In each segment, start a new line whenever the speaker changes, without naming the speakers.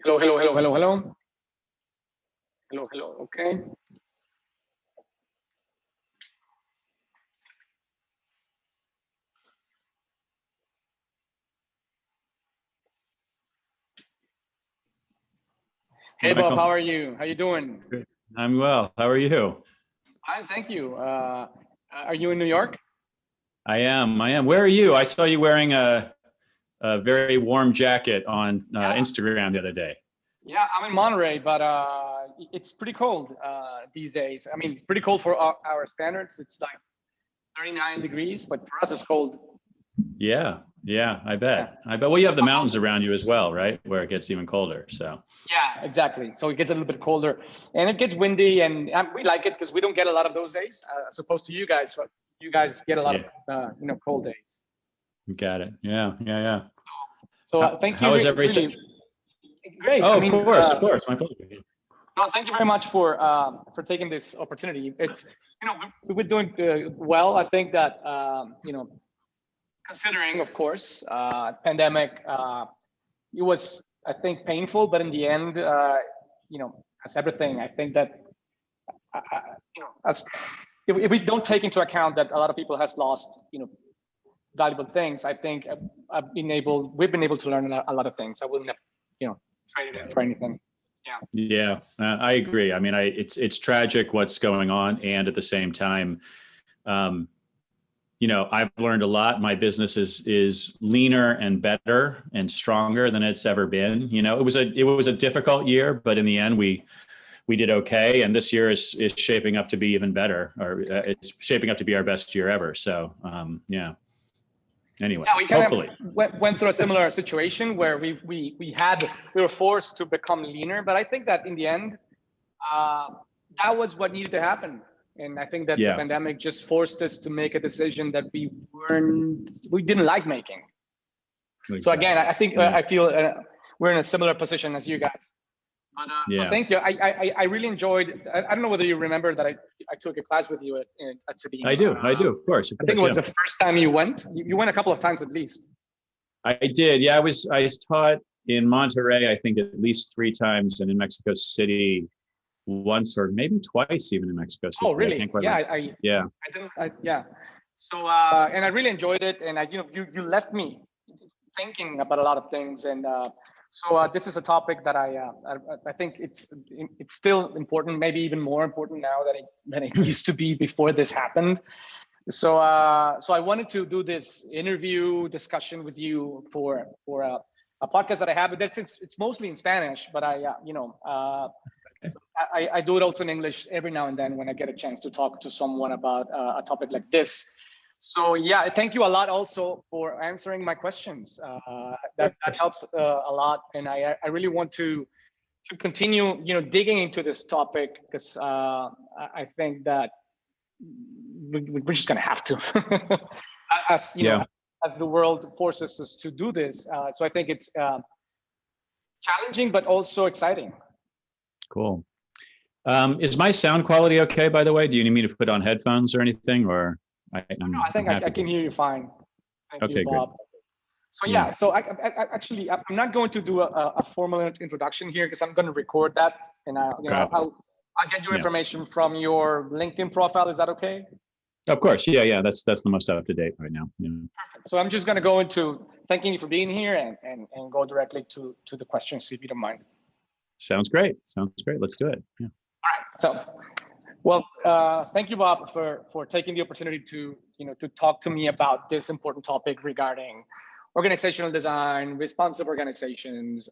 Hello, hello, hello, hello, hello. Hello, hello, okay. Hey, Bob,
Michael.
how are you? How you doing?
Good. I'm well. How are you?
Fine, thank you. Are you in New York?
I am. Where are you? I saw you wearing a very warm jacket on Instagram the other day.
Yeah, I'm in Monterey, but it's pretty cold these days. I mean, pretty cold for our standards. It's like 39 degrees, but for us, it's cold.
Yeah, I bet. Well, you have the mountains around you as well, right? Where it gets even colder. So.
Yeah, exactly. So it gets a little bit colder, and it gets windy, and we like it because we don't get a lot of those days, as opposed to you guys. But you guys get a lot of cold days.
Got it. Yeah.
So thank you.
How is everything?
Really, great.
Oh, of course. My pleasure.
No, thank you very much for taking this opportunity. It's we've been doing well. I think that considering, of course, pandemic, it was, I think, painful, but in the end, as everything, I think that as if we don't take into account that a lot of people has lost valuable things, I think we've been able to learn a lot of things. I wouldn't have traded it for anything.
Yeah, I agree. I mean, it's tragic what's going on, and at the same time, I've learned a lot. My business is leaner and better and stronger than it's ever been. It was a difficult year, but in the end, we did okay. And this year is shaping up to be even better, or it's shaping up to be our best year ever. So, yeah. Anyway,
we
hopefully
went through a similar situation where we were forced to become leaner, but I think that in the end, that was what needed to happen. And I think that the pandemic just forced us to make a decision that we didn't like making. Exactly. So again, I think I feel we're in a similar position as you guys. But, so thank you. I really enjoyed. I don't know whether you remember that I took a class with you at Sabine.
I do, of course.
I think it was the first time you went. You went a couple of times at least.
I did. Yeah, I taught in Monterey, I think at least 3 times, and in Mexico City once, or maybe twice even in Mexico City.
Oh, really? Yeah. So and I really enjoyed it, and you left me thinking about a lot of things, and so this is a topic that I think it's still important, maybe even more important now than it used to be before this happened. So I wanted to do this interview discussion with you for a podcast that I have. It's mostly in Spanish, but I do it also in English every now and then when I get a chance to talk to someone about a topic like this. So yeah, thank you a lot also for answering my questions. That helps a lot, and I really want to continue digging into this topic, because I think that we're just gonna have to as the world forces us to do this. So I think it's challenging but also exciting.
Cool. Is my sound quality okay, by the way? Do you need me to put on headphones or anything, or?
No, I think I can hear you fine. Thank you, Bob. Great. So yeah, so I'm not going to do a formal introduction here, because I'm going to record that, and I'll get your information from your LinkedIn profile. Is that okay?
Of course, yeah. That's the most up to date right now. Yeah.
Perfect. So I'm just going to go into thanking you for being here and go directly to the questions, if you don't mind.
Sounds great. Let's do it. Yeah.
All right. So. Well, thank you, Bob, for taking the opportunity to talk to me about this important topic regarding organizational design, responsive organizations.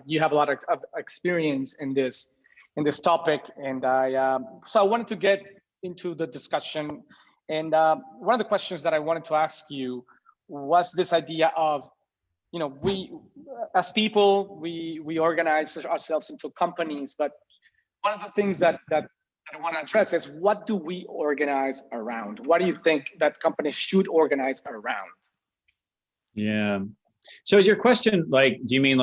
You have a lot of experience in this topic, and so I wanted to get into the discussion. And one of the questions that I wanted to ask you was this idea of, we as people we organize ourselves into companies, but one of the things that I want to address is, what do we organize around? What do you think that companies should organize around?
Yeah. So is your question do you mean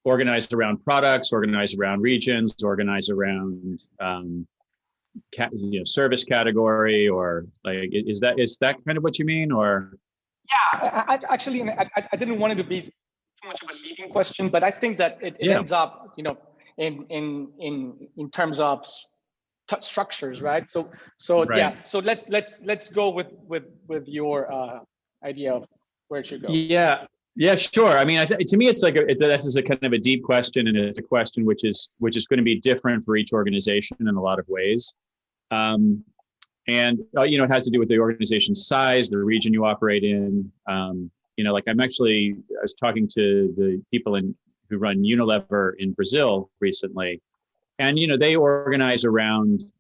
organized around products, organized around regions, organized around service category, or is that kind of what you mean, or?
Yeah, I didn't want it to be too much of a leading question, but I think that it
Yeah.
ends up, in terms of structures, right? So
Right.
yeah. So let's go with your idea of where it should go.
Yeah, sure. I mean, to me, it's like this is a kind of a deep question, and it's a question which is going to be different for each organization in a lot of ways. And it has to do with the organization's size, the region you operate in. Like I was talking to the people who run Unilever in Brazil recently, and they organize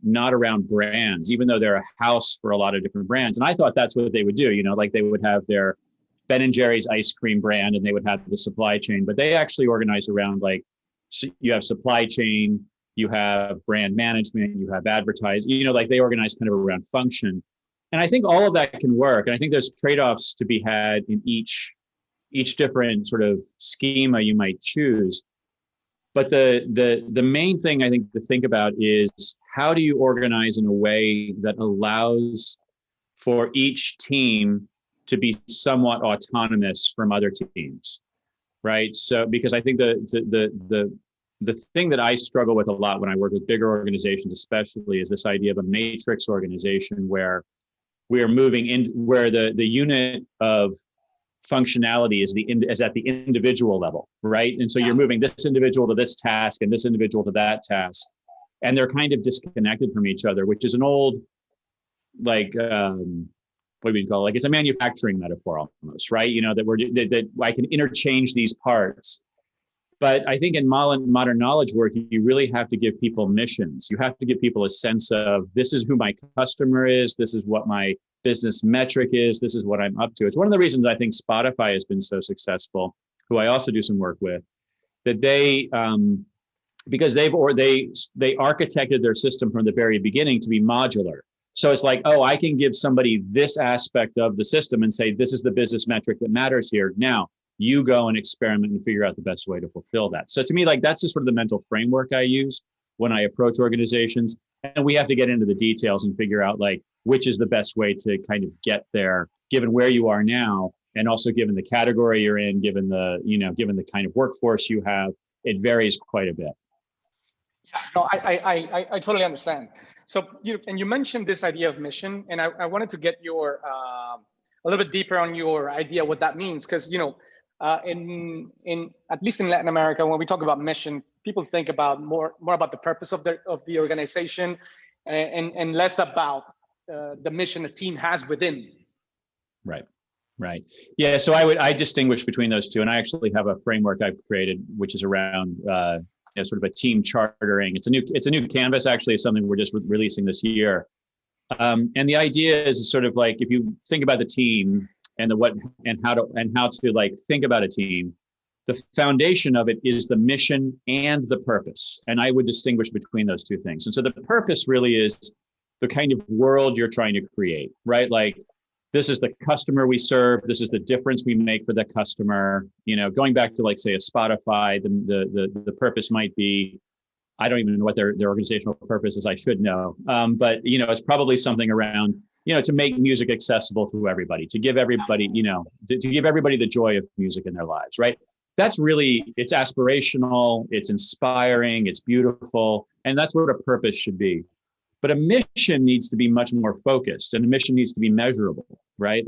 not around brands, even though they're a house for a lot of different brands. And I thought that's what they would do. Like they would have their Ben and Jerry's ice cream brand, and they would have the supply chain, but they actually organize around you have supply chain, you have brand management, you have advertising, like they organize kind of around function. And I think all of that can work. And I think there's trade-offs to be had in each different sort of schema you might choose. But the main thing I think to think about is, how do you organize in a way that allows for each team to be somewhat autonomous from other teams, right? So, because I think the thing that I struggle with a lot when I work with bigger organizations, especially, is this idea of a matrix organization where we are moving in, where the unit of functionality is at the individual level, right? And so you're moving this individual to this task and this individual to that task, and they're kind of disconnected from each other, which is an old, what do we call it? It's a manufacturing metaphor almost, right? That I can interchange these parts. But I think in modern knowledge work, you really have to give people missions. You have to give people a sense of, this is who my customer is. This is what my business metric is. This is what I'm up to. It's one of the reasons I think Spotify has been so successful, who I also do some work with, that because they architected their system from the very beginning to be modular. So it's like, I can give somebody this aspect of the system and say, this is the business metric that matters here. Now you go and experiment and figure out the best way to fulfill that. So to me, that's just sort of the mental framework I use when I approach organizations. And we have to get into the details and figure out which is the best way to kind of get there, given where you are now, and also given the category you're in, given the kind of workforce you have. It varies quite a bit.
Yeah, no, I totally understand. So you mentioned this idea of mission, and I wanted to get your a little bit deeper on your idea what that means, because in at least in Latin America, when we talk about mission, people think about more about the purpose of the organization, and less about the mission a team has within.
Right. Yeah. So I distinguish between those two, and I actually have a framework I've created, which is around sort of a team chartering. It's a new canvas. Actually, it's something we're just releasing this year. And the idea is sort of if you think about the team and how to think about a team, the foundation of it is the mission and the purpose. And I would distinguish between those two things. And so the purpose really is the kind of world you're trying to create, right? This is the customer we serve. This is the difference we make for the customer. Going back to say a Spotify, the purpose might be, I don't even know what their organizational purpose is. I should know, but it's probably something around to make music accessible to everybody, to give everybody to give everybody the joy of music in their lives, right? That's really, it's aspirational, it's inspiring, it's beautiful, and that's what a purpose should be. But a mission needs to be much more focused, and a mission needs to be measurable, right?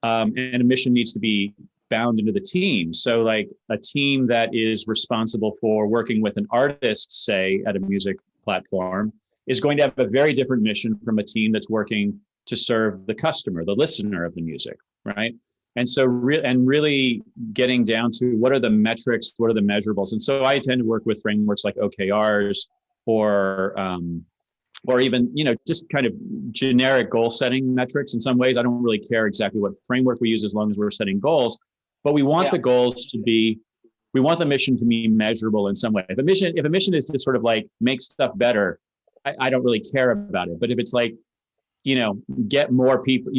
And a mission needs to be bound into the team. So a team that is responsible for working with an artist, say at a music platform, is going to have a very different mission from a team that's working to serve the customer, the listener of the music, right? And so really getting down to what are the metrics, what are the measurables? And so I tend to work with frameworks like OKRs or even, just kind of generic goal setting metrics. In some ways, I don't really care exactly what framework we use as long as we're setting goals, but we want the goals to be, we want the mission to be measurable in some way. If a mission is to sort of make stuff better, I don't really care about it. But if it's get more people,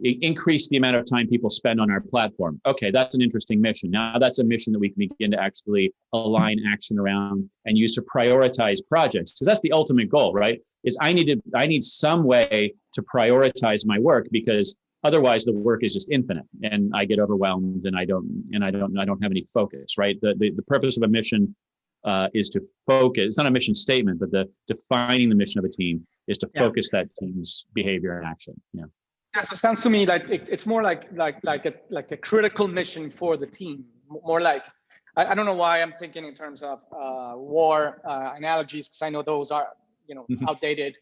increase the amount of time people spend on our platform. Okay, that's an interesting mission. Now that's a mission that we can begin to actually align action around and use to prioritize projects. Because that's the ultimate goal, right? Is I need some way to prioritize my work, because Otherwise, the work is just infinite, and I get overwhelmed, and I don't have any focus. Right. The purpose of a mission is to focus. It's not a mission statement, but defining the mission of a team is to focus that team's behavior and action. Yeah.
Yeah. So it sounds to me like it's more like a critical mission for the team. More like, I don't know why I'm thinking in terms of war analogies, because I know those are outdated.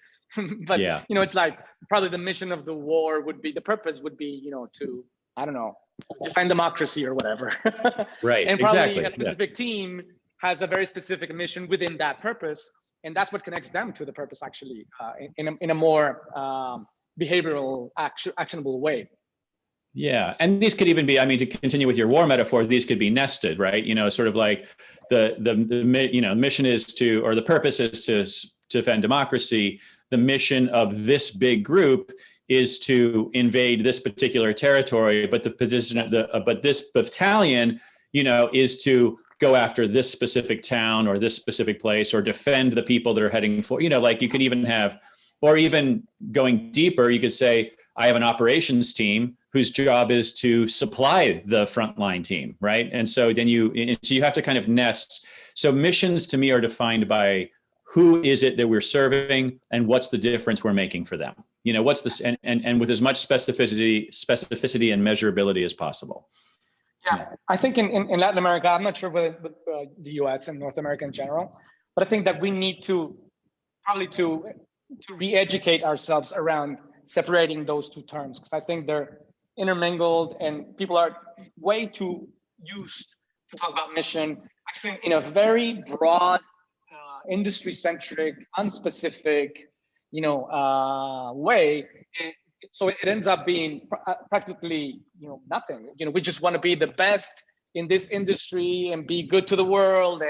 But it's like probably the mission of the war would be, the purpose would be to, I don't know, defend democracy or whatever.
Right.
And probably
exactly.
a specific team has a very specific mission within that purpose, and that's what connects them to the purpose, actually, in a more behavioral, actionable way.
Yeah, and these could even be, I mean, to continue with your war metaphor, these could be nested, right? Sort of like the mission is to, or the purpose is to defend democracy. The mission of this big group is to invade this particular territory, but the position of but this battalion, is to go after this specific town or this specific place, or defend the people that are heading for, like you could even have, or even going deeper, you could say, I have an operations team whose job is to supply the frontline team, right? And so then you have to kind of nest. So missions to me are defined by who is it that we're serving and what's the difference we're making for them? What's this, and with as much specificity and measurability as possible.
Yeah, I think in Latin America, I'm not sure with the US and North America in general, but I think that we need to probably to re-educate ourselves around separating those two terms, because I think they're intermingled and people are way too used to talk about mission actually in a very broad, industry-centric, unspecific, way. So it ends up being practically, nothing. We just want to be the best in this industry and be good to the world,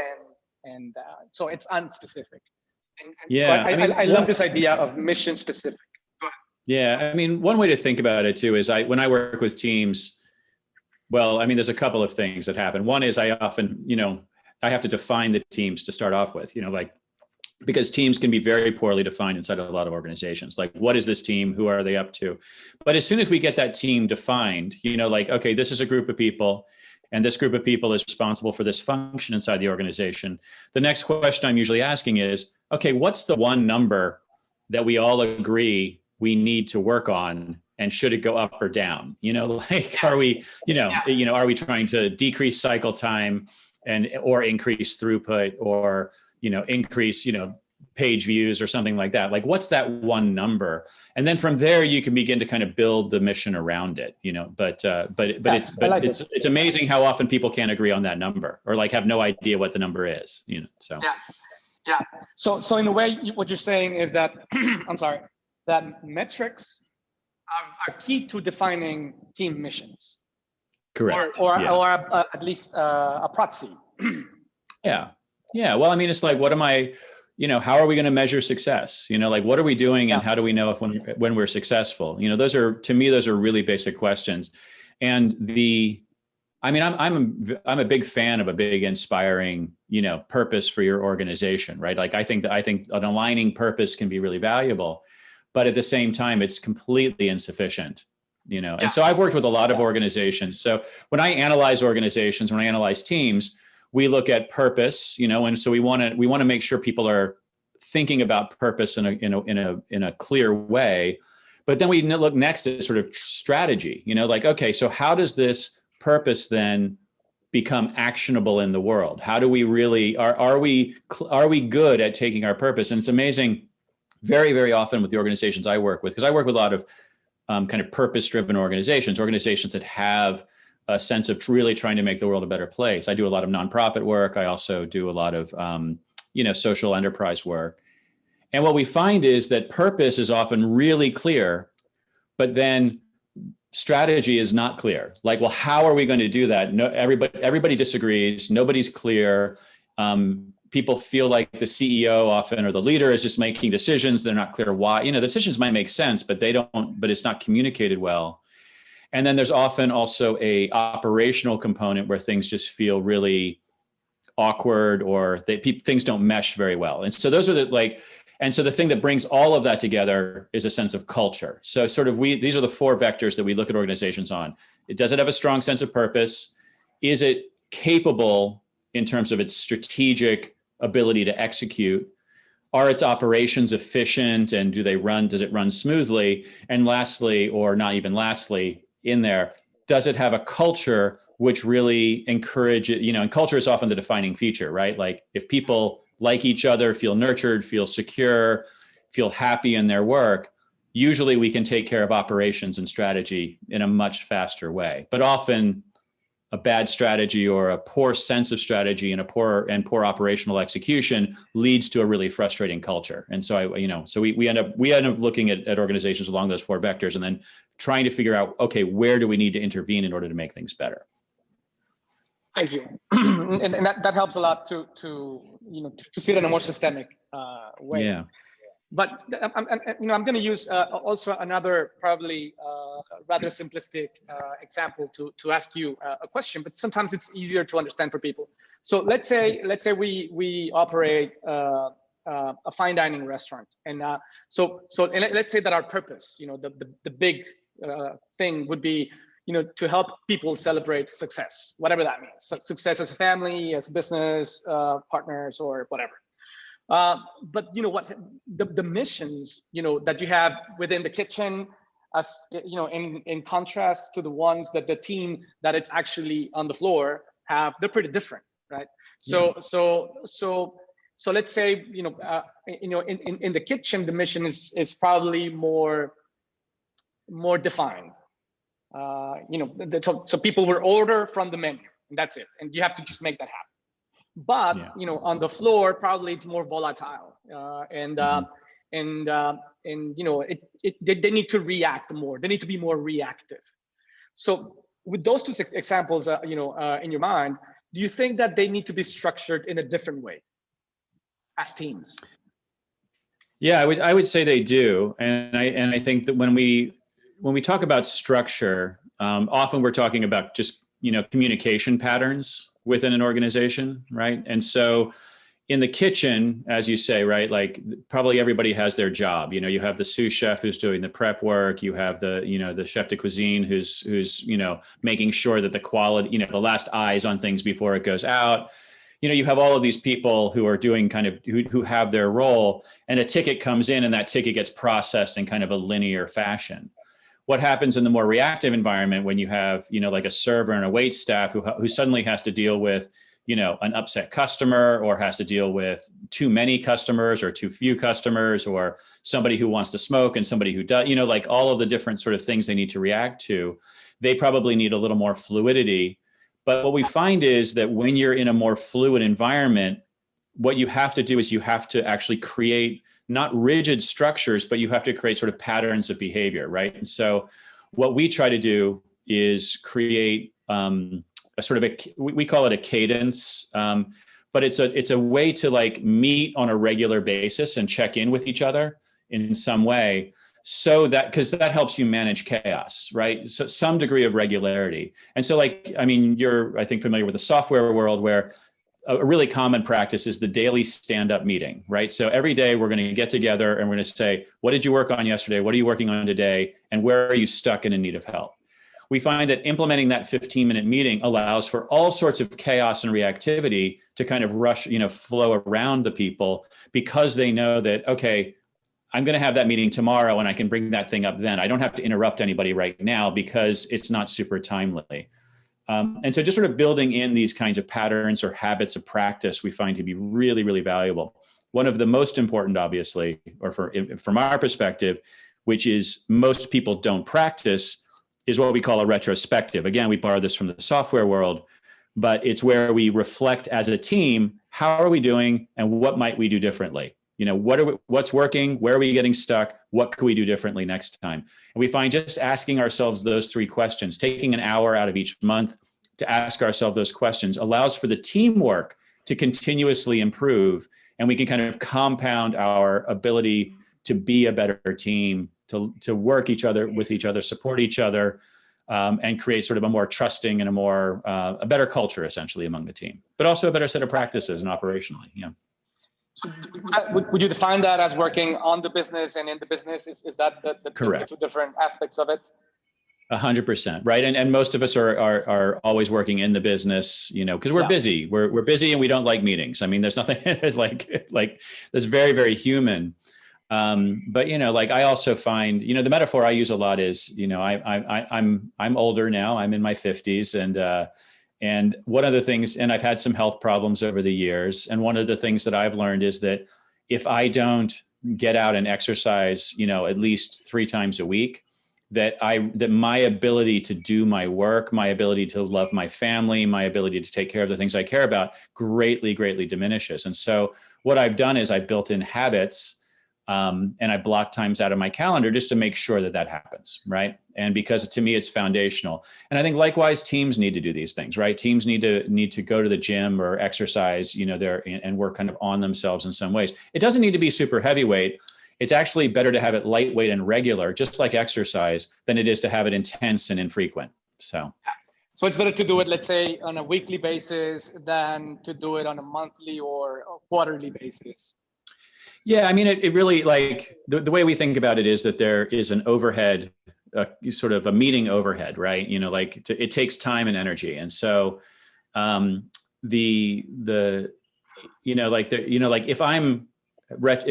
and so it's unspecific. And
yeah,
so I love this idea of mission specific.
Yeah, I mean, one way to think about it too is when I work with teams, well, I mean, there's a couple of things that happen. One is I often, I have to define the teams to start off with, because teams can be very poorly defined inside a lot of organizations. Like, what is this team? Who are they up to? But as soon as we get that team defined, okay, this is a group of people, and this group of people is responsible for this function inside the organization. The next question I'm usually asking is, okay, what's the one number that we all agree we need to work on, and should it go up or down? Are we, are we trying to decrease cycle time or increase throughput, or, increase, page views or something like that? Like, what's that one number? And then from there, you can begin to kind of build the mission around it, but it's amazing how often people can't agree on that number, or like have no idea what the number is, so.
Yeah. So in a way, what you're saying is that, I'm sorry, that metrics are key to defining team missions.
Correct.
Or at least a proxy.
Yeah. Well, I mean, it's like, what am I, how are we going to measure success? Like, what are we doing, and how do we know when we're successful? Those are really basic questions. And I'm a big fan of a big inspiring, purpose for your organization, right? Like, I think an aligning purpose can be really valuable, but at the same time, it's completely insufficient, And so I've worked with a lot of organizations. So when I analyze organizations, when I analyze teams, we look at purpose, and so we want to make sure people are thinking about purpose in a clear way. But then we look next at sort of strategy, like, okay, so how does this purpose then become actionable in the world? How do we really are we good at taking our purpose? And it's amazing. Very, very often with the organizations I work with, because I work with a lot of kind of purpose-driven organizations that have a sense of really trying to make the world a better place. I do a lot of nonprofit work. I also do a lot of, social enterprise work. And what we find is that purpose is often really clear, but then strategy is not clear. Like, well, how are we going to do that? No, everybody disagrees. Nobody's clear. People feel like the CEO often, or the leader, is just making decisions. They're not clear why. The decisions might make sense, but but it's not communicated well. And then there's often also a operational component where things just feel really awkward, or things don't mesh very well. And so those are And so the thing that brings all of that together is a sense of culture. So sort of these are the four vectors that we look at organizations on. Does it have a strong sense of purpose? Is it capable in terms of its strategic ability to execute? Are its operations efficient, and does it run smoothly? And lastly, or not even lastly in there, does it have a culture which really encourages, and culture is often the defining feature, right? Like if people like each other, feel nurtured, feel secure, feel happy in their work, usually we can take care of operations and strategy in a much faster way. But often a bad strategy or a poor sense of strategy and poor operational execution leads to a really frustrating culture. And so we end up looking at organizations along those four vectors and then trying to figure out, okay, where do we need to intervene in order to make things better?
Thank you, and that helps a lot to see it in a more systemic way.
Yeah.
But I'm going to use also another probably rather simplistic example to ask you a question, but sometimes it's easier to understand for people. So let's say we operate a fine dining restaurant, and so let's say that our purpose, the big thing would be, to help people celebrate success, whatever that means. So success as a family, as a business, partners, or whatever. But what the missions, that you have within the kitchen, as in contrast to the ones that the team that it's actually on the floor have, they're pretty different, right? So let's say in the kitchen, the mission is probably more defined. So people will order from the menu, and that's it, and you have to just make that happen. But on the floor, probably it's more volatile, they need to react more. They need to be more reactive. So with those two examples, in your mind, do you think that they need to be structured in a different way as teams?
Yeah, I would say they do, and I think that when we talk about structure, often we're talking about just communication patterns within an organization, right? And so in the kitchen, as you say, right, like probably everybody has their job. You have the sous chef who's doing the prep work. You have the chef de cuisine who's making sure that the quality, the last eyes on things before it goes out. You have all of these people who are doing who have their role, and a ticket comes in and that ticket gets processed in kind of a linear fashion. What happens in the more reactive environment when you have, like a server and a wait staff who suddenly has to deal with, an upset customer, or has to deal with too many customers or too few customers, or somebody who wants to smoke and somebody who does, like all of the different sort of things they need to react to, they probably need a little more fluidity. But what we find is that when you're in a more fluid environment, what you have to do is you have to actually create not rigid structures, but you have to create sort of patterns of behavior, right? And so what we try to do is create we call it a cadence, but it's a way to like meet on a regular basis and check in with each other in some way, so that, because that helps you manage chaos, right? So some degree of regularity. And so you're, I think, familiar with the software world, where a really common practice is the daily stand-up meeting, right? So every day we're going to get together and we're going to say, what did you work on yesterday? What are you working on today? And where are you stuck and in need of help? We find that implementing that 15-minute meeting allows for all sorts of chaos and reactivity to kind of flow around the people, because they know that, okay, I'm going to have that meeting tomorrow and I can bring that thing up then. I don't have to interrupt anybody right now because it's not super timely. And so just sort of building in these kinds of patterns or habits of practice, we find to be really, really valuable. One of the most important, obviously, or from our perspective, which is most people don't practice, is what we call a retrospective. Again, we borrow this from the software world, but it's where we reflect as a team, how are we doing and what might we do differently? What's working? Where are we getting stuck? What could we do differently next time? And we find just asking ourselves those three questions, taking an hour out of each month to ask ourselves those questions, allows for the teamwork to continuously improve. And we can kind of compound our ability to be a better team, to work with each other, support each other, and create sort of a more trusting and a better culture, essentially, among the team, but also a better set of practices and operationally. Yeah.
So would you define that as working on the business and in the business? Is that the
Correct.
two different aspects of it?
100%, right? And most of us are always working in the business, because we're busy. We're busy and we don't like meetings. I mean, there's nothing like that's very, very human. But I also find, the metaphor I use a lot is, I'm older now. I'm in my 50s, and one of the things, and I've had some health problems over the years, and one of the things that I've learned is that if I don't get out and exercise, at least 3 times a week, that my ability to do my work, my ability to love my family, my ability to take care of the things I care about greatly, greatly diminishes. And so what I've done is I built in habits, and I block times out of my calendar just to make sure that happens, right? And because to me, it's foundational. And I think likewise, teams need to do these things, right? Teams need to go to the gym or exercise, and work kind of on themselves in some ways. It doesn't need to be super heavyweight. It's actually better to have it lightweight and regular, just like exercise, than it is to have it intense and infrequent. So
it's better to do it, let's say, on a weekly basis than to do it on a monthly or a quarterly basis.
Yeah, I mean, it really, like, the way we think about it is that there is an overhead, sort of a meeting overhead, right? It takes time and energy. And so if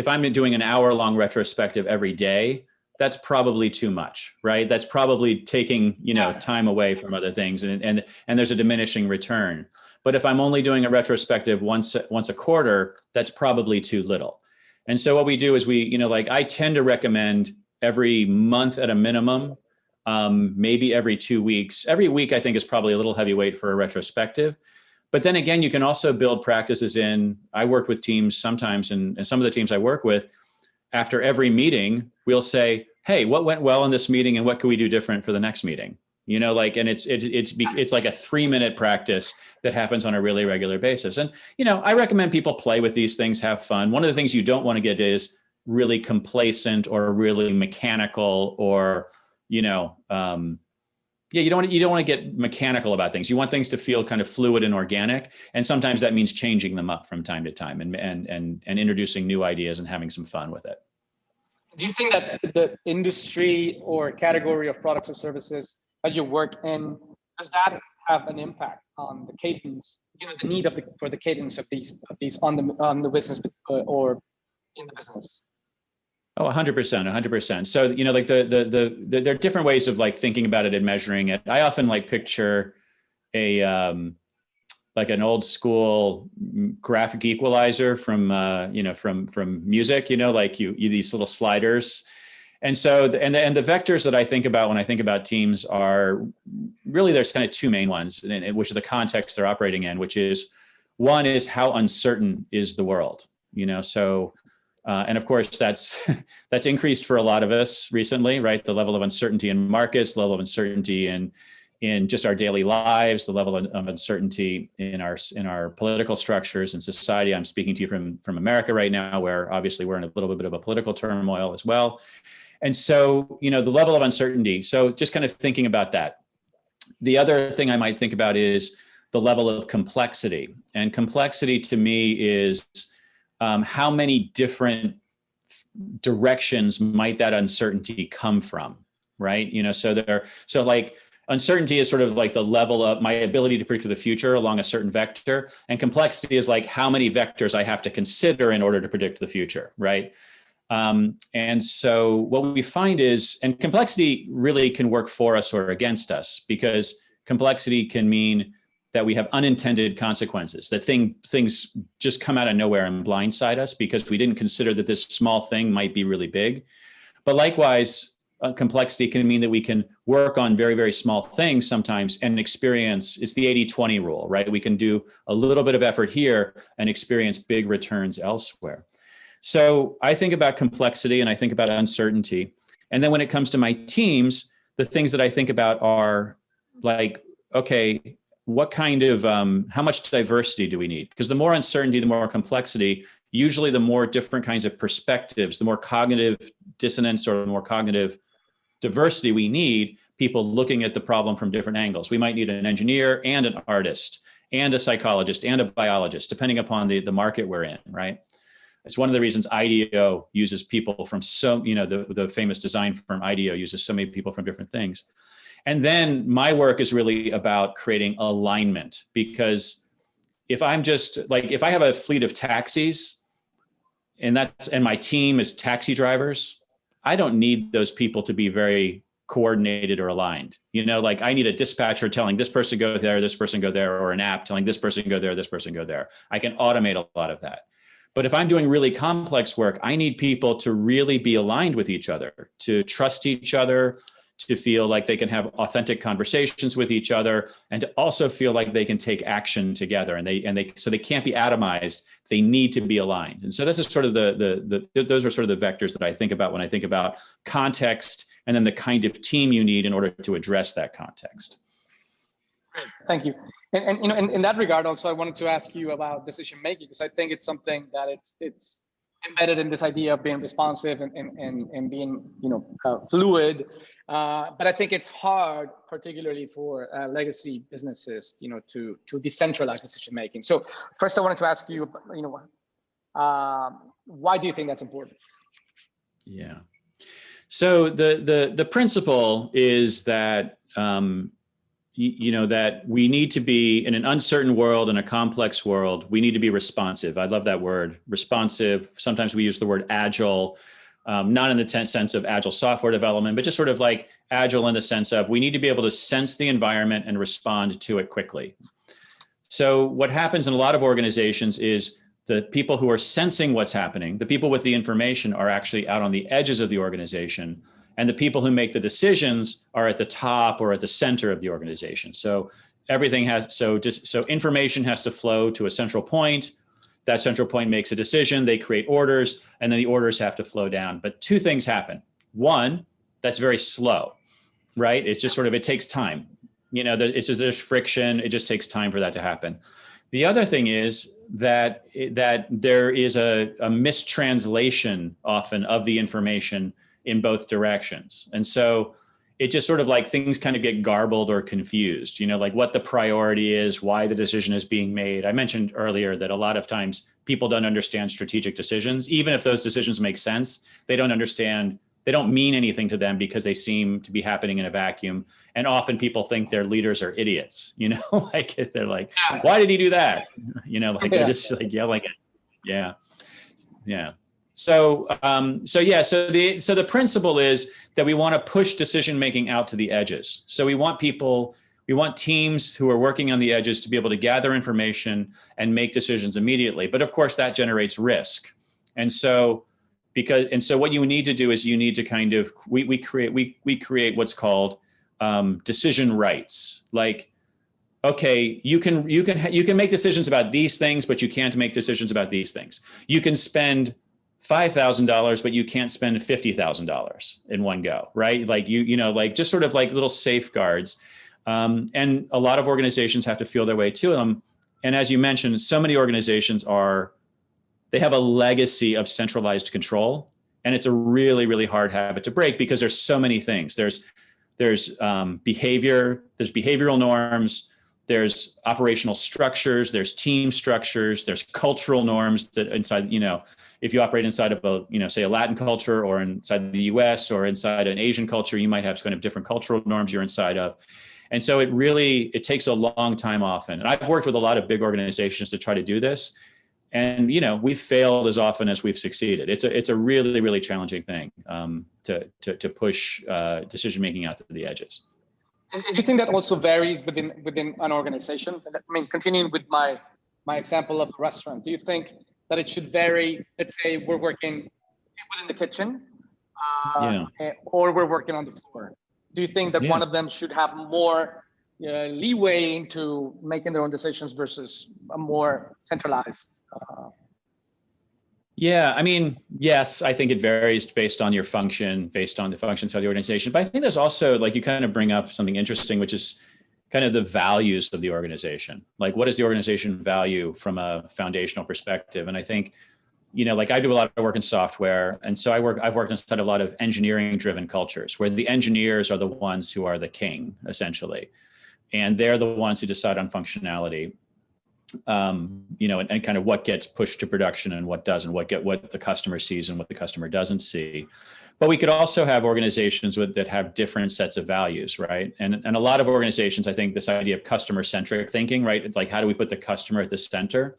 I'm doing an hour-long retrospective every day, that's probably too much, right? That's probably taking, time away from other things, and there's a diminishing return. But if I'm only doing a retrospective once a quarter, that's probably too little. And so what we do is I tend to recommend every month at a minimum, maybe every 2 weeks. Every week, I think, is probably a little heavyweight for a retrospective. But then again, you can also build practices in. I work with teams sometimes, and some of the teams I work with, after every meeting, we'll say, hey, what went well in this meeting and what can we do different for the next meeting? And it's like a 3-minute practice that happens on a really regular basis. And, I recommend people play with these things, have fun. One of the things you don't want to get is really complacent or really mechanical, or, you don't want to get mechanical about things. You want things to feel kind of fluid and organic. And sometimes that means changing them up from time to time and introducing new ideas and having some fun with it.
Do you think that the industry or category of products or services that you work in, does that have an impact on the cadence, the need for the cadence of these on the business or in the business?
Oh, 100%. So, there are different ways of thinking about it and measuring it. I often picture an old school graphic equalizer from music, these little sliders. And so, the vectors that I think about when I think about teams are really, there's kind of 2 main ones, which are the context they're operating in, which is, one is how uncertain is the world, and of course, that's increased for a lot of us recently, right? The level of uncertainty in markets, the level of uncertainty in just our daily lives, the level of uncertainty in our political structures and society. I'm speaking to you from America right now, where obviously we're in a little bit of a political turmoil as well. And so, the level of uncertainty. So just kind of thinking about that. The other thing I might think about is the level of complexity. And complexity to me is how many different directions might that uncertainty come from, right? Uncertainty is sort of like the level of my ability to predict the future along a certain vector, and complexity is like how many vectors I have to consider in order to predict the future, right? And so what we find is, and complexity really can work for us or against us, because complexity can mean that we have unintended consequences, that things just come out of nowhere and blindside us because we didn't consider that this small thing might be really big. But likewise, complexity can mean that we can work on very, very small things sometimes and experience, it's the 80-20 rule, right? We can do a little bit of effort here and experience big returns elsewhere. So I think about complexity and I think about uncertainty. And then when it comes to my teams, the things that I think about are okay, what kind of, how much diversity do we need? Because the more uncertainty, the more complexity, usually the more different kinds of perspectives, the more cognitive dissonance or the more cognitive diversity we need, people looking at the problem from different angles. We might need an engineer and an artist and a psychologist and a biologist, depending upon the market we're in, right? It's one of the reasons IDEO uses people from the famous design firm IDEO uses so many people from different things. And then my work is really about creating alignment, because if I'm just like, if I have a fleet of taxis and my team is taxi drivers, I don't need those people to be very coordinated or aligned. Like I need a dispatcher telling this person go there, this person go there, or an app telling this person go there, this person go there. I can automate a lot of that. But if I'm doing really complex work, I need people to really be aligned with each other, to trust each other, to feel like they can have authentic conversations with each other, and to also feel like they can take action together. So they can't be atomized. They need to be aligned. And so this is sort of those are sort of the vectors that I think about when I think about context, and then the kind of team you need in order to address that context.
Great, thank you. And in that regard, also, I wanted to ask you about decision making, because I think it's something that it's embedded in this idea of being responsive and being fluid. But I think it's hard, particularly for legacy businesses, to decentralize decision making. So first, I wanted to ask you, why do you think that's important?
Yeah. So the principle is that that we need to be in an uncertain world, in a complex world. We need to be responsive. I love that word, responsive. Sometimes we use the word agile, not in the sense of agile software development, but just sort of like agile in the sense of we need to be able to sense the environment and respond to it quickly. So what happens in a lot of organizations is the people who are sensing what's happening, the people with the information, are actually out on the edges of the organization. And the people who make the decisions are at the top or at the center of the organization. So information has to flow to a central point. That central point makes a decision, they create orders, and then the orders have to flow down. But two things happen. One, that's very slow, right? It's just sort of, it takes time. There's friction. It just takes time for that to happen. The other thing is that there is a mistranslation often of the information in both directions. And so it just sort of like things kind of get garbled or confused, like what the priority is, why the decision is being made. I mentioned earlier that a lot of times people don't understand strategic decisions. Even if those decisions make sense, they don't understand, they don't mean anything to them because they seem to be happening in a vacuum. And often people think their leaders are idiots, like they're like, why did he do that? They're just like yelling at, yeah. So the principle is that we want to push decision making out to the edges. So we want teams who are working on the edges to be able to gather information and make decisions immediately. But of course, that generates risk. And so what you need to do is you need to kind of we create what's called decision rights. Like, okay, you can make decisions about these things, but you can't make decisions about these things. You can spend $5,000, but you can't spend $50,000 in one go, right? Like like just sort of like little safeguards. And a lot of organizations have to feel their way to them. And as you mentioned, so many organizations they have a legacy of centralized control, and it's a really, really hard habit to break because there's so many things. There's behavior, there's behavioral norms, there's operational structures, there's team structures, there's cultural norms that inside, if you operate inside of say a Latin culture or inside the US or inside an Asian culture, you might have kind of different cultural norms you're inside of. And so it takes a long time often. And I've worked with a lot of big organizations to try to do this. And, we've failed as often as we've succeeded. It's a really, really challenging thing to push decision-making out to the edges.
And do you think that also varies within an organization? I mean, continuing with my example of the restaurant, do you think that it should vary? Let's say we're working within the kitchen or we're working on the floor. Do you think that one of them should have more leeway into making their own decisions versus a more centralized?
Yeah, I mean, yes, I think it varies based on your function, based on the functions of the organization. But I think there's also, like, you kind of bring up something interesting, which is kind of the values of the organization. Like, what does the organization value from a foundational perspective? And I think, like I do a lot of work in software. And so I've worked inside a lot of engineering driven cultures where the engineers are the ones who are the king, essentially. And they're the ones who decide on functionality. and kind of what gets pushed to production and what doesn't, what the customer sees and what the customer doesn't see. But we could also have organizations that have different sets of values, right? And a lot of organizations, I think this idea of customer-centric thinking, right? Like, how do we put the customer at the center?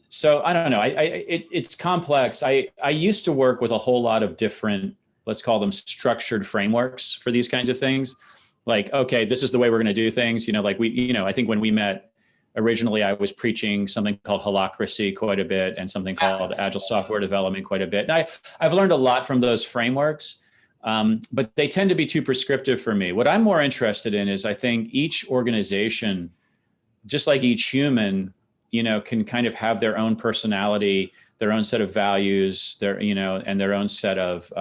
So I don't know. It's complex. I used to work with a whole lot of different, let's call them structured frameworks for these kinds of things. Like, okay, this is the way we're going to do things. I think when we met originally, I was preaching something called holacracy quite a bit and something called agile software development quite a bit. And I've learned a lot from those frameworks, but they tend to be too prescriptive for me. What I'm more interested in is I think each organization, just like each human, can kind of have their own personality, their own set of values, and their own set of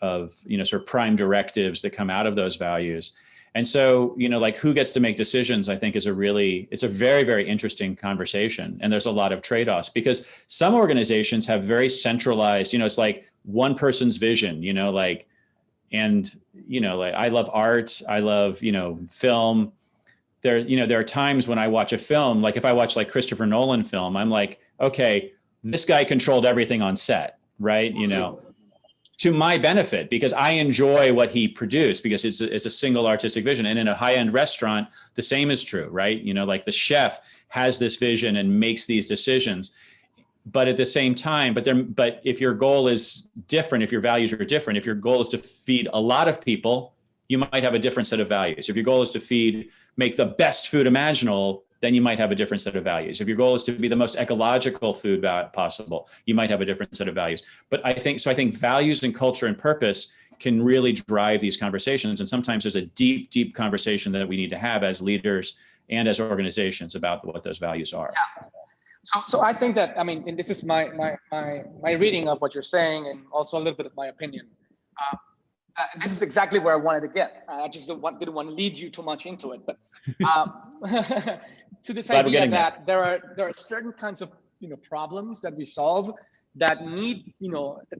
sort of prime directives that come out of those values. And so, like who gets to make decisions, I think it's a very, very interesting conversation. And there's a lot of trade-offs because some organizations have very centralized, it's like one person's vision, like I love art, I love, film. There are times when I watch a film, like if I watch like Christopher Nolan film, I'm like, okay, this guy controlled everything on set, right? To my benefit, because I enjoy what he produced, because it's a single artistic vision. And in a high-end restaurant, the same is true, right? Like the chef has this vision and makes these decisions. But at the same time, but if your goal is different, if your values are different, if your goal is to feed a lot of people, you might have a different set of values. If your goal is to make the best food imaginable, then you might have a different set of values. If your goal is to be the most ecological food possible, you might have a different set of values. But I think values and culture and purpose can really drive these conversations. And sometimes there's a deep, deep conversation that we need to have as leaders and as organizations about what those values are.
Yeah. So I think that, and this is my reading of what you're saying, and also a little bit of my opinion. This is exactly where I wanted to get. I just didn't want to lead you too much into it, but to this idea that there are certain kinds of problems that we solve that need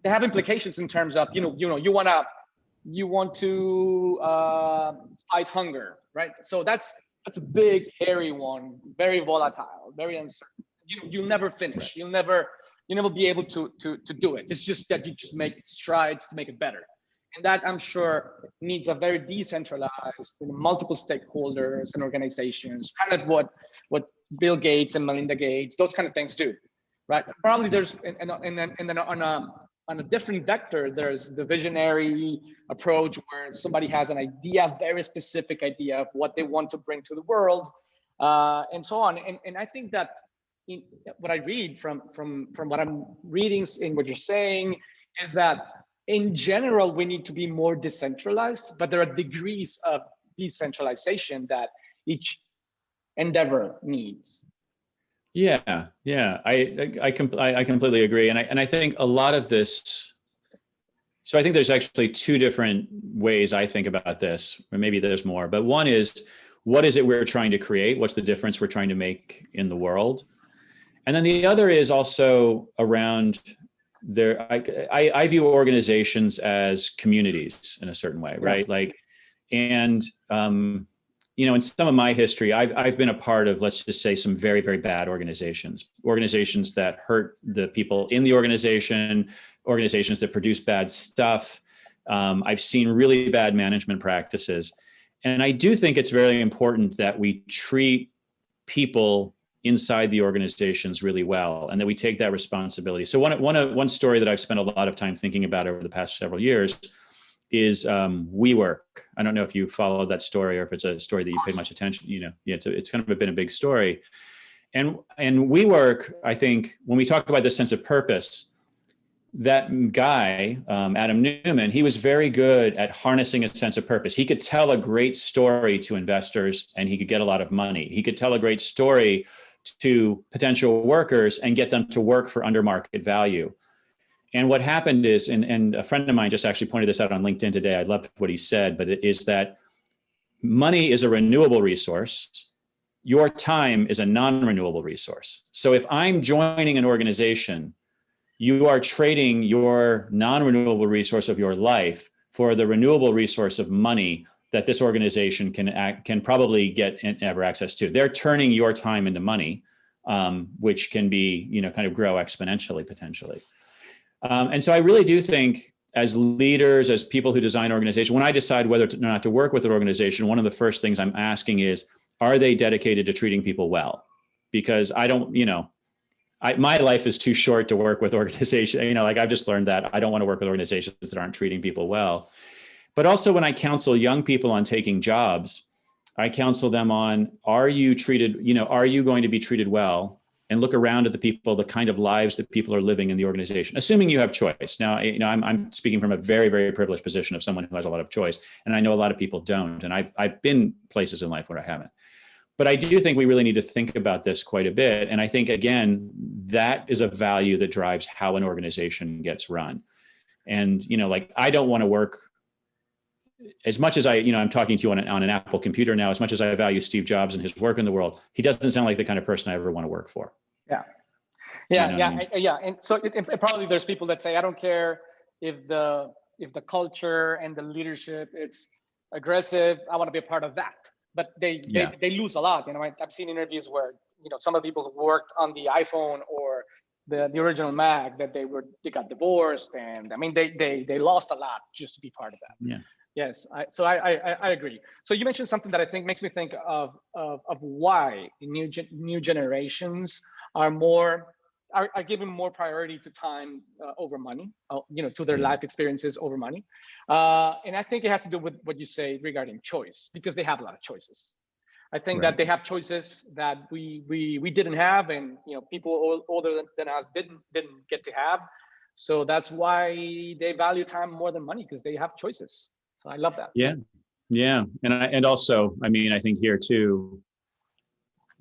they have implications in terms of you want to fight hunger, right? So that's a big, hairy one, very volatile, very uncertain. You'll never finish. You'll never be able to do it. It's just that you just make strides to make it better. And that, I'm sure, needs a very decentralized, multiple stakeholders and organizations, kind of what Bill Gates and Melinda Gates, those kind of things do, right? Probably there's, and then on a different vector, there's the visionary approach where somebody has an idea, very specific idea of what they want to bring to the world, and so on. And I think that what I read from what I'm reading in what you're saying is that in general, we need to be more decentralized, but there are degrees of decentralization that each endeavor needs.
Yeah. I completely agree. And I think a lot of this, so I think there's actually two different ways I think about this, or maybe there's more, but one is, what is it we're trying to create? What's the difference we're trying to make in the world? And then the other is also around I view organizations as communities in a certain way, right? In some of my history, I've been a part of, let's just say, some very, very bad organizations that hurt the people in the organizations that produce bad stuff. I've seen really bad management practices. And I do think it's very important that we treat people inside the organizations really well, and that we take that responsibility. So one story that I've spent a lot of time thinking about over the past several years is WeWork. I don't know if you followed that story or if it's a story that you pay much attention. It's kind of been a big story. And WeWork, I think, when we talk about this sense of purpose, that guy, Adam Newman, he was very good at harnessing a sense of purpose. He could tell a great story to investors and he could get a lot of money. He could tell a great story to potential workers and get them to work for under market value. And what happened is, and a friend of mine just actually pointed this out on LinkedIn today, I loved what he said, but it is that money is a renewable resource. Your time is a non-renewable resource. So if I'm joining an organization, you are trading your non-renewable resource of your life for the renewable resource of money that this organization can probably get and ever access to. They're turning your time into money, which can be, kind of grow exponentially potentially. And so I really do think as leaders, as people who design organizations, when I decide whether or not to work with an organization, one of the first things I'm asking is, are they dedicated to treating people well? Because I don't, my life is too short to work with organizations. I've just learned that I don't want to work with organizations that aren't treating people well. But also when I counsel young people on taking jobs, I counsel them on, are you going to be treated well? And look around at the kind of lives that people are living in the organization, assuming you have choice. Now, I'm speaking from a very, very privileged position of someone who has a lot of choice. And I know a lot of people don't. And I've been places in life where I haven't. But I do think we really need to think about this quite a bit. And I think, again, that is a value that drives how an organization gets run. And, I don't want to work as much as I'm talking to you on an Apple computer now, as much as I value Steve Jobs and his work in the world, he doesn't sound like the kind of person I ever want to work for.
Yeah. And so it probably there's people that say, I don't care if the culture and the leadership it's aggressive, I want to be a part of that. But they lose a lot. I've seen interviews where some of the people who worked on the iPhone or the original Mac that they got divorced, and they lost a lot just to be part of that.
Yeah.
Yes, I agree. So you mentioned something that I think makes me think of why new generations are giving more priority to time over money, to their life experiences over money. And I think it has to do with what you say regarding choice, because they have a lot of choices. I think that they have choices that we didn't have, and people older than us didn't get to have. So that's why they value time more than money, because they have choices. So I love that.
Yeah. And also, I think here too,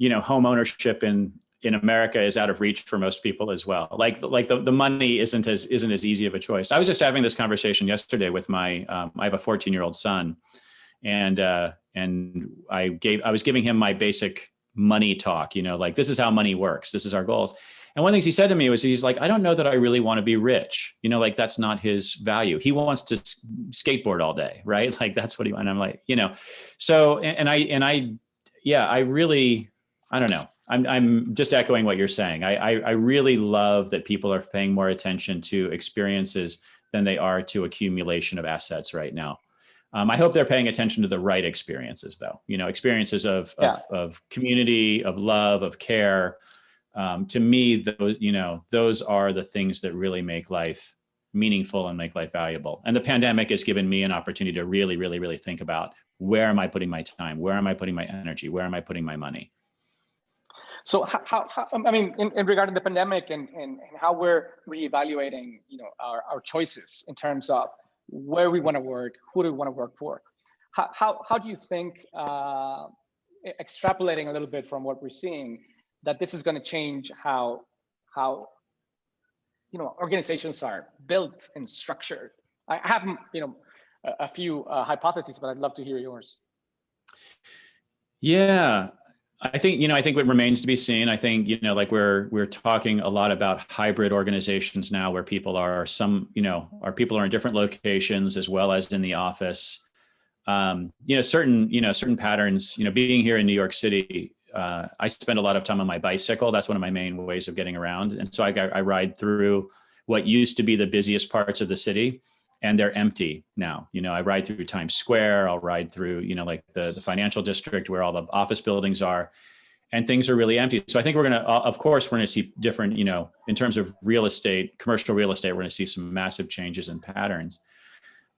home ownership in America is out of reach for most people as well. Like the money isn't as easy of a choice. I was just having this conversation yesterday with I have a 14-year-old son, and I was giving him my basic money talk, this is how money works. This is our goals. And one of the things he said to me was, he's like, I don't know that I really want to be rich. That's not his value. He wants to skateboard all day, right? Like that's what and I'm like, so, I really, I don't know. I'm just echoing what you're saying. I really love that people are paying more attention to experiences than they are to accumulation of assets right now. I hope they're paying attention to the right experiences though, experiences of community, of love, of care. To me, those are the things that really make life meaningful and make life valuable. And the pandemic has given me an opportunity to really, really, really think about, where am I putting my time? Where am I putting my energy? Where am I putting my money?
So how in regarding the pandemic and how we're reevaluating, our choices in terms of where we want to work, who do we want to work for? How do you think, extrapolating a little bit from what we're seeing, that this is going to change how organizations are built and structured? I have a few hypotheses, but I'd love to hear yours.
Yeah, I think what remains to be seen. I think we're talking a lot about hybrid organizations now, where people are people are in different locations as well as in the office. Certain patterns. Being here in New York City, I spend a lot of time on my bicycle. That's one of my main ways of getting around. And so I ride through what used to be the busiest parts of the city, and they're empty now. I ride through Times Square. I'll ride through, the financial district where all the office buildings are, and things are really empty. So I think we're going to see different, in terms of real estate, commercial real estate, we're going to see some massive changes in patterns.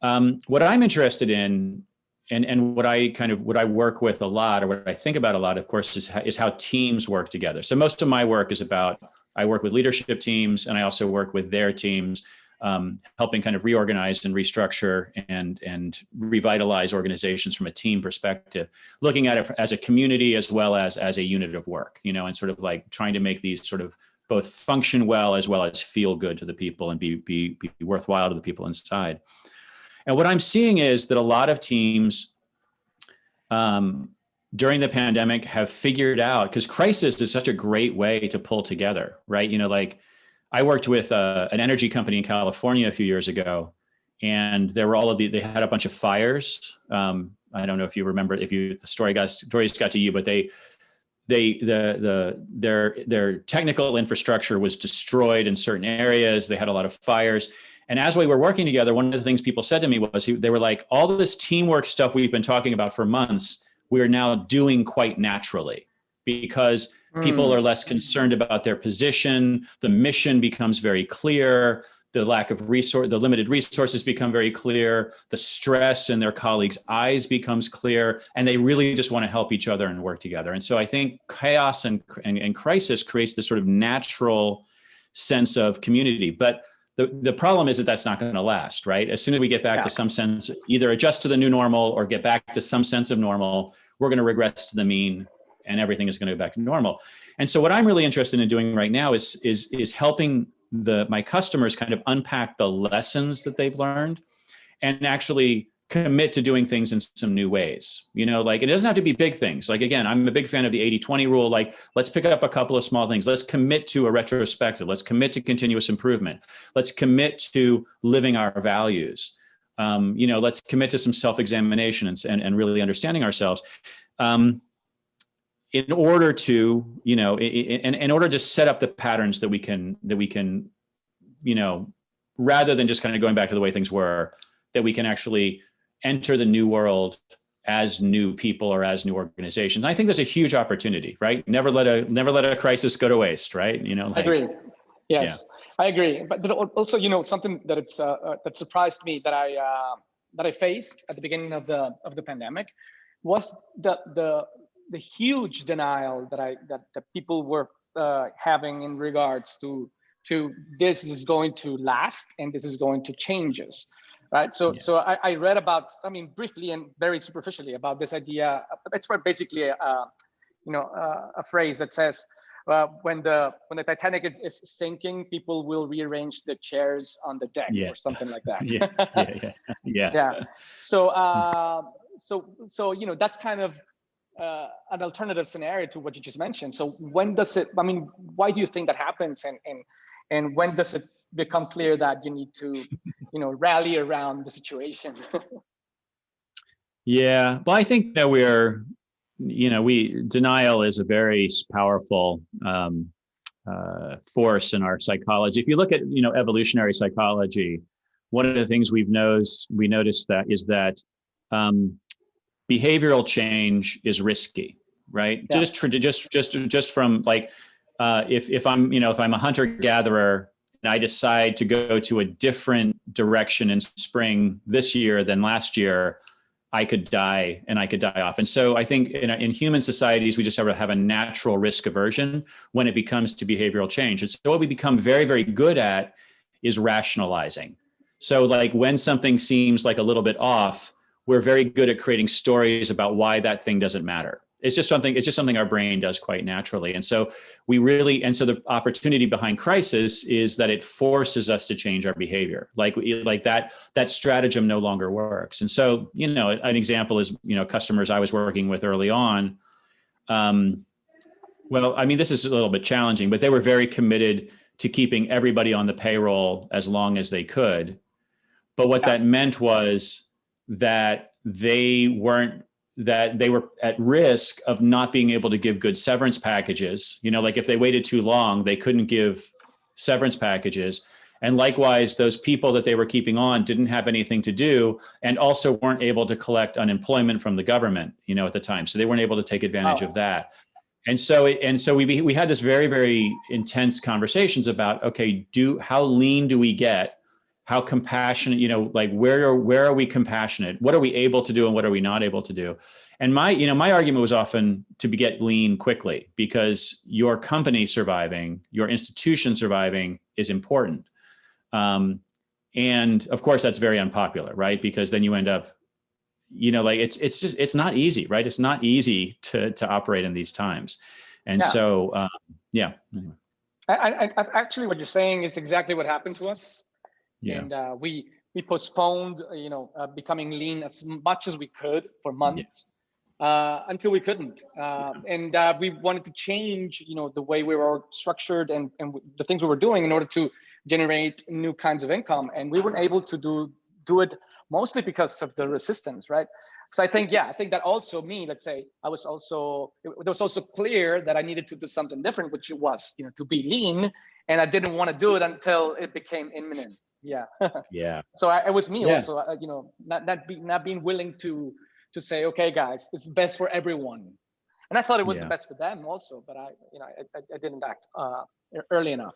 What I'm interested in, and what I work with a lot, or what I think about a lot, of course, is how teams work together. So most of my work is I work with leadership teams, and I also work with their teams, helping kind of reorganize and restructure and revitalize organizations from a team perspective, looking at it as a community as well as a unit of work, and sort of like trying to make these sort of both function well as feel good to the people and be worthwhile to the people inside. And what I'm seeing is that a lot of teams during the pandemic have figured out, because crisis is such a great way to pull together, right? I worked with an energy company in California a few years ago, and there were they had a bunch of fires I don't know if you remember, the stories got to you, but their technical infrastructure was destroyed in certain areas. They had a lot of fires. And as we were working together, one of the things people said to me was they were like, all of this teamwork stuff we've been talking about for months, we're now doing quite naturally because people are less concerned about their position. The mission becomes very clear. The limited resources become very clear. The stress in their colleagues' eyes becomes clear, and they really just want to help each other and work together. And so I think chaos and crisis creates this sort of natural sense of community. But the problem is that that's not going to last, right? As soon as we get back to some sense, either adjust to the new normal or get back to some sense of normal, we're going to regress to the mean, and everything is going to go back to normal. And so what I'm really interested in doing right now is helping my customers kind of unpack the lessons that they've learned and actually commit to doing things in some new ways. Like it doesn't have to be big things. Like, again, I'm a big fan of the 80-20 rule. Like, let's pick up a couple of small things. Let's commit to a retrospective. Let's commit to continuous improvement. Let's commit to living our values. Let's commit to some self-examination and really understanding ourselves. In order to, in order to set up the patterns that we can, rather than just kind of going back to the way things were, that we can actually enter the new world as new people or as new organizations. And I think there's a huge opportunity, right? Never let a crisis go to waste, right?
I agree. Yes, yeah. I agree. But also, something that that surprised me that I faced at the beginning of the pandemic was the huge denial that people were having in regards to this is going to last and this is going to change us, right? So I read about, briefly and very superficially about this idea. It's basically a phrase that says when the Titanic is sinking, people will rearrange the chairs on the deck or something like that. Yeah. So that's kind of an alternative scenario to what you just mentioned. So when does it, why do you think that happens? And when does it become clear that you need to, rally around the situation?
Yeah, well, I think that denial is a very powerful force in our psychology. If you look at, evolutionary psychology, one of the things we noticed that is that behavioral change is risky, right? Yeah. Just from like, if I'm a hunter gatherer and I decide to go to a different direction in spring this year than last year, I could die off. And so I think in human societies, we just have a natural risk aversion when it becomes to behavioral change. And so what we become very, very good at is rationalizing. So like when something seems like a little bit off, we're very good at creating stories about why that thing doesn't matter. It's just something our brain does quite naturally. And so the opportunity behind crisis is that it forces us to change our behavior. Like that stratagem no longer works. And so, an example is, customers I was working with early on. This is a little bit challenging, but they were very committed to keeping everybody on the payroll as long as they could. But what that meant was that they were at risk of not being able to give good severance packages. Like if they waited too long, they couldn't give severance packages. And likewise, those people that they were keeping on didn't have anything to do and also weren't able to collect unemployment from the government, at the time. So they weren't able to take advantage of that. And so we had this very, very intense conversations about, okay, how lean do we get? How compassionate, where are we compassionate? What are we able to do and what are we not able to do? And my argument was often to get lean quickly because your company surviving, your institution surviving is important. And of course that's very unpopular, right? Because then you end up, it's not easy, right? It's not easy to operate in these times. And so, Anyway.
I actually, what you're saying is exactly what happened to us. Yeah. And we postponed, becoming lean as much as we could for months until we couldn't. And we wanted to change, the way we were structured and the things we were doing in order to generate new kinds of income. And we weren't able to do do it mostly because of the resistance, right? So I think that also me, let's say, it was also clear that I needed to do something different, which was, to be lean, and I didn't want to do it until it became imminent. Yeah.
Yeah.
So it was me
Yeah.
also, not being willing to say, okay, guys, it's best for everyone. And I thought it was the best for them also, but I didn't act early enough.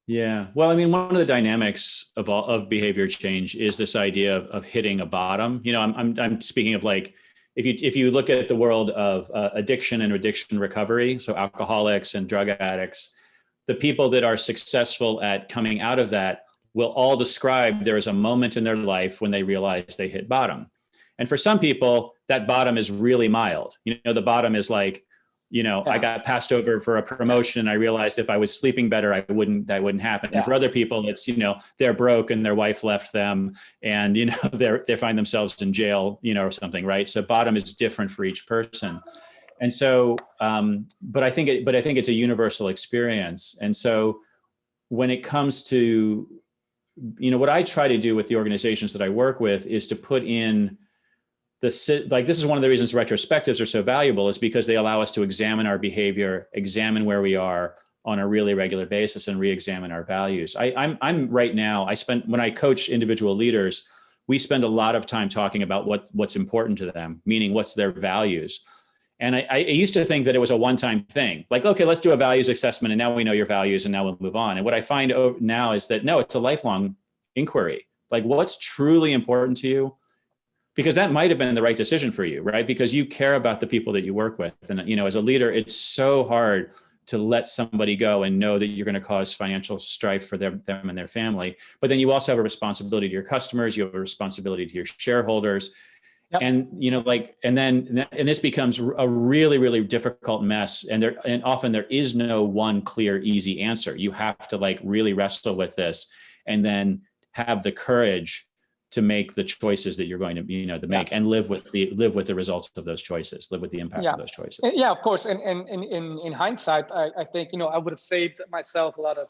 Yeah. Well, I mean, one of the dynamics of behavior change is this idea of hitting a bottom. I'm speaking of like, if you look at the world of addiction and addiction recovery, so alcoholics and drug addicts, the people that are successful at coming out of that will all describe there is a moment in their life when they realize they hit bottom. And for some people, that bottom is really mild. The bottom is like, I got passed over for a promotion and I realized if I was sleeping better, that wouldn't happen. Yeah. And for other people, it's, they're broke and their wife left them and, they find themselves in jail, or something, right? So bottom is different for each person. And so, but I think it's a universal experience. And so when it comes to, what I try to do with the organizations that I work with is to put in this is one of the reasons retrospectives are so valuable, is because they allow us to examine our behavior, examine where we are on a really regular basis, and re-examine our values. I'm right now, when I coach individual leaders, we spend a lot of time talking about what's important to them, meaning what's their values. And I used to think that it was a one-time thing, like, okay, let's do a values assessment and now we know your values and now we'll move on. And what I find now is that no, it's a lifelong inquiry. Like, what's truly important to you? Because that might have been the right decision for you, right? Because you care about the people that you work with. And, as a leader, it's so hard to let somebody go and know that you're going to cause financial strife for them and their family. But then you also have a responsibility to your customers. You have a responsibility to your shareholders. Yep. And this becomes a really, really difficult mess. And often there is no one clear, easy answer. You have to really wrestle with this and then have the courage to make the choices that you're going to, to make, and live with the results of those choices, live with the impact of those choices.
Yeah, of course. And in hindsight, I think, I would have saved myself a lot of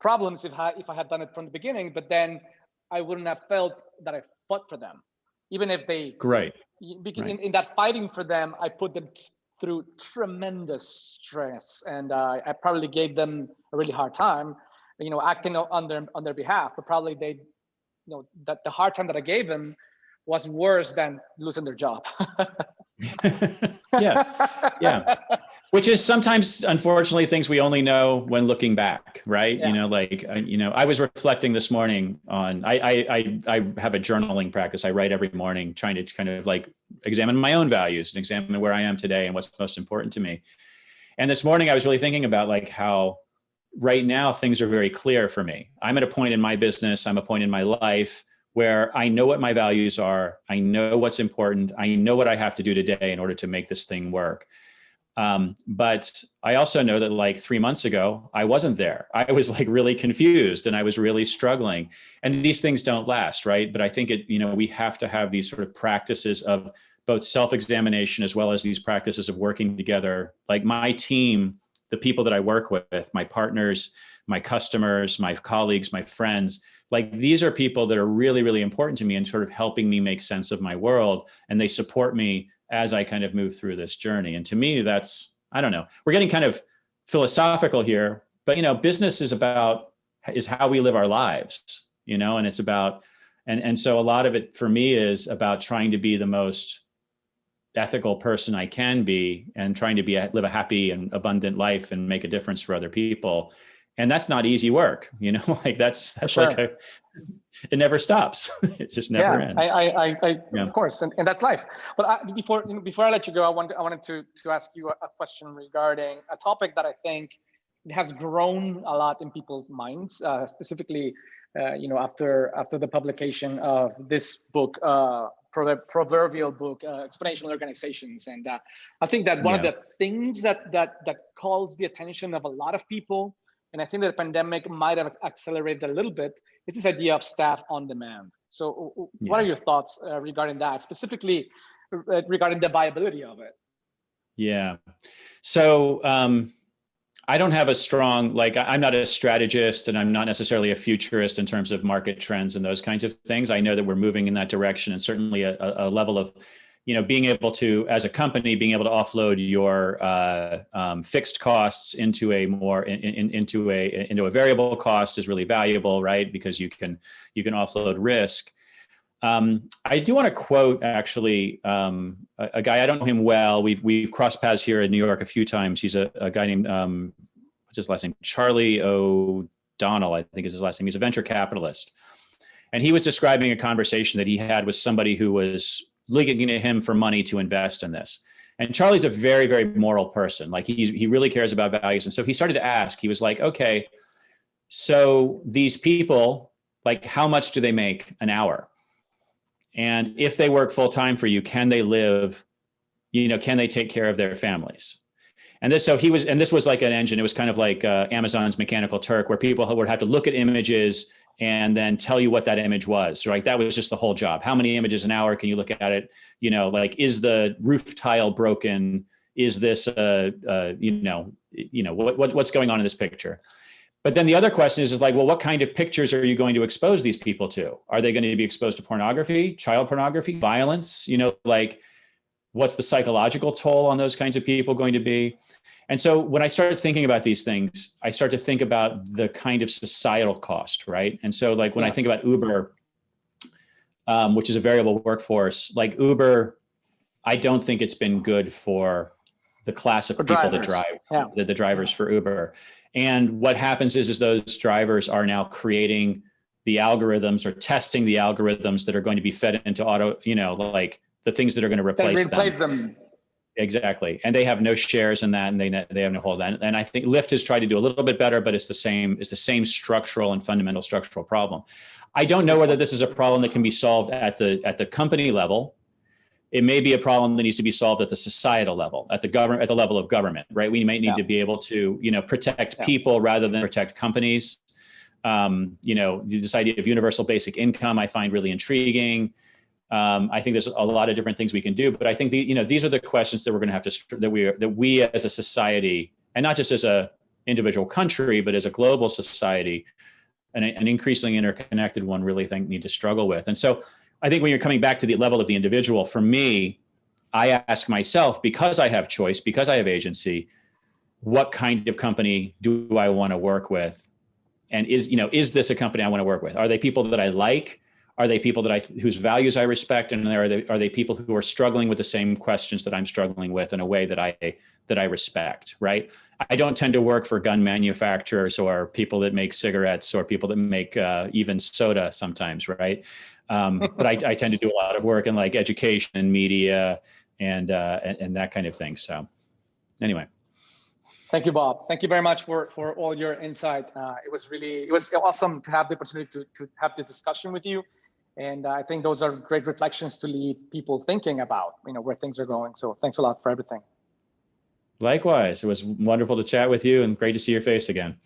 problems if I had done it from the beginning, but then I wouldn't have felt that I fought for them, even if they, in that fighting for them, I put them through tremendous stress, and I probably gave them a really hard time, acting on their behalf, but probably they, that the hard time that I gave them was worse than losing their job.
Yeah. Which is sometimes, unfortunately, things we only know when looking back, right? Yeah. I was reflecting this morning on, I have a journaling practice. I write every morning, trying to kind of examine my own values and examine where I am today and what's most important to me. And this morning I was really thinking about how right now things are very clear for me. I'm at a point in my business, I'm at a point in my life where I know what my values are. I know what's important. I know what I have to do today in order to make this thing work. But I also know that 3 months ago, I wasn't there. I was really confused and I was really struggling, and these things don't last, right? But I think we have to have these sort of practices of both self-examination as well as these practices of working together. My team, the people that I work with, my partners, my customers, my colleagues, my friends, these are people that are really, really important to me and sort of helping me make sense of my world. And they support me as I kind of move through this journey. And to me, that's, I don't know, we're getting kind of philosophical here, but, business is how we live our lives, and it's about, and so a lot of it for me is about trying to be the most ethical person I can be and trying to live a happy and abundant life and make a difference for other people. And that's not easy work, that's sure. It never stops. It just never ends.
Of course. And that's life. But before I let you go, I wanted to ask you a question regarding a topic that I think has grown a lot in people's minds, specifically, after the publication of this book, proverbial book, Exponential Organizations. And I think that one of the things that calls the attention of a lot of people, and I think that the pandemic might have accelerated a little bit, is this idea of staff on demand. So what are your thoughts regarding that, specifically regarding the viability of it?
Yeah. So I don't have a strong, like, I'm not a strategist and I'm not necessarily a futurist in terms of market trends and those kinds of things. I know that we're moving in that direction, and certainly a level of, being able to, as a company, being able to offload your fixed costs into a more into a variable cost is really valuable, right? Because you can offload risk. I do want to quote actually a guy. I don't know him well. We've crossed paths here in New York a few times. He's a guy named what's his last name? Charlie O'Donnell, I think is his last name. He's a venture capitalist, and he was describing a conversation that he had with somebody who was looking at him for money to invest in this. And Charlie's a very, very moral person. Like he really cares about values, and so he started to ask. He was like, "Okay, so these people, like, how much do they make an hour? And if they work full time for you, can they live, can they take care of their families?" And this was like an engine. It was kind of like Amazon's Mechanical Turk, where people would have to look at images and then tell you what that image was. So, like, that was just the whole job. How many images an hour can you look at it? Like, is the roof tile broken? Is this, what's going on in this picture? But then the other question is like, well, what kind of pictures are you going to expose these people to? Are they going to be exposed to pornography, child pornography, violence? Like, what's the psychological toll on those kinds of people going to be? And so when I started thinking about these things, I start to think about the kind of societal cost, right? And so, like, when I think about Uber, which is a variable workforce, like Uber, I don't think it's been good for the class of people that drive, the drivers for Uber. And what happens is those drivers are now creating the algorithms or testing the algorithms that are going to be fed into auto, like the things that are going to replace them. Exactly. And they have no shares in that, and they have no hold on. And I think Lyft has tried to do a little bit better, but it's the same structural and fundamental structural problem. I don't know whether this is a problem that can be solved at the company level. It may be a problem that needs to be solved at the societal level, at the level of government, right? We might need to be able to, protect people rather than protect companies. This idea of universal basic income, I find really intriguing. I think there's a lot of different things we can do, but I think these are the questions that we're going to have to, that we as a society, and not just as a individual country, but as a global society, an increasingly interconnected one, really need to struggle with. And so I think when you're coming back to the level of the individual, for me, I ask myself, because I have choice, because I have agency, what kind of company do I want to work with? And is this a company I want to work with? Are they people that I like? Are they people whose values I respect? And are they people who are struggling with the same questions that I'm struggling with in a way that I respect, right? I don't tend to work for gun manufacturers or people that make cigarettes or people that make even soda sometimes, right? But I tend to do a lot of work in like education and media and that kind of thing. So anyway.
Thank you, Bob. Thank you very much for all your insight. It was awesome to have the opportunity to have this discussion with you. And I think those are great reflections to leave people thinking about, where things are going. So thanks a lot for everything.
Likewise, it was wonderful to chat with you and great to see your face again.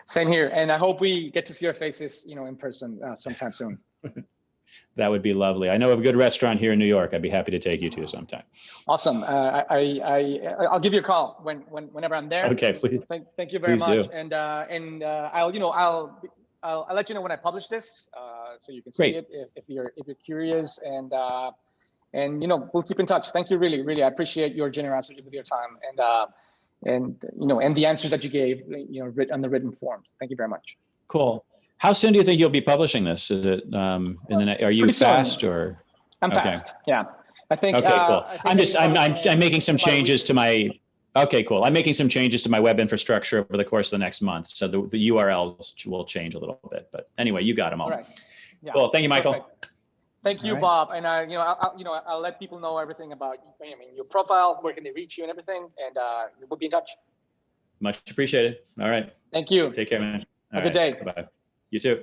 Same here. And I hope we get to see your faces, in person sometime soon.
That would be lovely. I know of a good restaurant here in New York. I'd be happy to take you to sometime.
Awesome. I'll give you a call whenever I'm there.
Okay, please.
Thank you very much.
Do.
And I'll let you know when I publish this, so you can see it if you're curious. And we'll keep in touch. Thank you, really. I appreciate your generosity with your time and the answers that you gave, on the written forms. Thank you very much.
Cool. How soon do you think you'll be publishing this? Is it are you fast or?
I'm fast. Yeah, I think.
Okay, cool. I'm making some changes to my. Okay, cool. I'm making some changes to my web infrastructure over the course of the next month, so the URLs will change a little bit. But anyway, you got them all.
All right. Yeah.
Cool. Thank you, Michael.
Perfect. Thank you, Bob. And I'll let people know everything about your profile, where can they reach you, and everything. And we'll be in touch.
Much appreciated. All right.
Thank you.
Take care, man.
Have a good day.
Bye. You too.